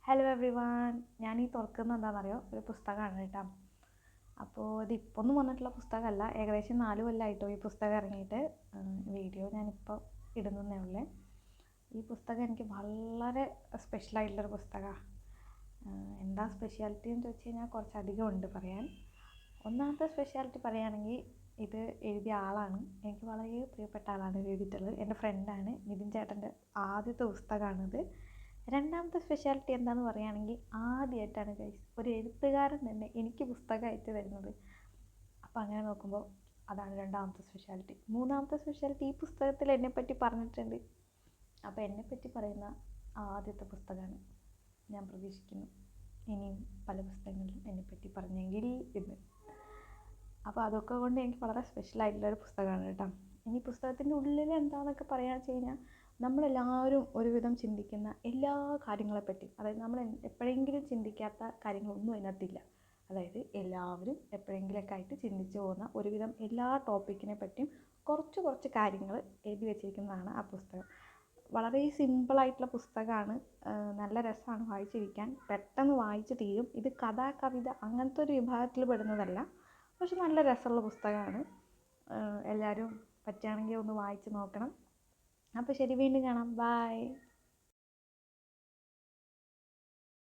Hello every one. ഞാൻ ഈ തുറക്കുന്നത് എന്താണെന്നറിയോ? ഒരു പുസ്തകമാണ് കേട്ടോ. അപ്പോൾ ഇതിപ്പോൾ ഒന്നും വന്നിട്ടുള്ള പുസ്തകമല്ല. ഏകദേശം 4 കൊല്ലമായിട്ടോ ഈ പുസ്തകം ഇറങ്ങിയിട്ട്. വീഡിയോ ഞാനിപ്പോൾ ഇടുന്നതേ ഉള്ളേ. ഈ പുസ്തകം എനിക്ക് വളരെ സ്പെഷ്യലായിട്ടുള്ളൊരു പുസ്തകമാണ്. എന്താ സ്പെഷ്യാലിറ്റി എന്ന് ചോദിച്ചു കഴിഞ്ഞാൽ കുറച്ചധികം ഉണ്ട് പറയാൻ. ഒന്നാമത്തെ സ്പെഷ്യാലിറ്റി പറയുകയാണെങ്കിൽ ഇത് എഴുതിയ ആളാണ് എനിക്ക് വളരെ പ്രിയപ്പെട്ട ആളാണ് എഴുതിയിട്ടുള്ളത്. എൻ്റെ ഫ്രണ്ടാണ്. നിതിൻ ചേട്ടൻ്റെ ആദ്യത്തെ പുസ്തകമാണിത്. രണ്ടാമത്തെ സ്പെഷ്യാലിറ്റി എന്താണെന്ന് പറയുകയാണെങ്കിൽ ആദ്യമായിട്ടാണ് ഒരു എഴുത്തുകാരൻ തന്നെ എനിക്ക് പുസ്തകം അയച്ചു തരുന്നത്. അപ്പോൾ അങ്ങനെ നോക്കുമ്പോൾ അതാണ് രണ്ടാമത്തെ സ്പെഷ്യാലിറ്റി. മൂന്നാമത്തെ സ്പെഷ്യാലിറ്റി, ഈ പുസ്തകത്തിൽ എന്നെപ്പറ്റി പറഞ്ഞിട്ടുണ്ട്. അപ്പോൾ എന്നെപ്പറ്റി പറയുന്ന ആദ്യത്തെ പുസ്തകമാണ്. ഞാൻ പ്രതീക്ഷിക്കുന്നു ഇനിയും പല പുസ്തകങ്ങളിലും എന്നെപ്പറ്റി പറഞ്ഞെങ്കിൽ എന്ന്. അപ്പോൾ അതൊക്കെ കൊണ്ട് എനിക്ക് വളരെ സ്പെഷ്യലായിട്ടുള്ളൊരു പുസ്തകമാണ് കേട്ടോ. ഇനി പുസ്തകത്തിൻ്റെ ഉള്ളിൽ എന്താണെന്നൊക്കെ പറയാന്ന് വെച്ച് കഴിഞ്ഞാൽ, നമ്മളെല്ലാവരും ഒരുവിധം ചിന്തിക്കുന്ന എല്ലാ കാര്യങ്ങളെപ്പറ്റി, അതായത് നമ്മൾ എപ്പോഴെങ്കിലും ചിന്തിക്കാത്ത കാര്യങ്ങളൊന്നും അതിനകത്തില്ല. അതായത് എല്ലാവരും എപ്പോഴെങ്കിലുമൊക്കെ ആയിട്ട് ചിന്തിച്ചു പോകുന്ന ഒരുവിധം എല്ലാ ടോപ്പിക്കിനെ പറ്റിയും കുറച്ച് കാര്യങ്ങൾ എഴുതി വെച്ചിരിക്കുന്നതാണ് ആ പുസ്തകം. വളരെ സിമ്പിളായിട്ടുള്ള പുസ്തകമാണ്. നല്ല രസമാണ് വായിച്ചിരിക്കാൻ. പെട്ടെന്ന് വായിച്ച് തീരും. ഇത് കഥ, കവിത അങ്ങനത്തെ ഒരു വിഭാഗത്തിൽ പെടുന്നതല്ല. പക്ഷെ നല്ല രസമുള്ള പുസ്തകമാണ്. എല്ലാവരും പറ്റുകയാണെങ്കിൽ ഒന്ന് വായിച്ച് നോക്കണം. അപ്പോൾ ശരി, വീണ്ടും കാണാം. ബൈ.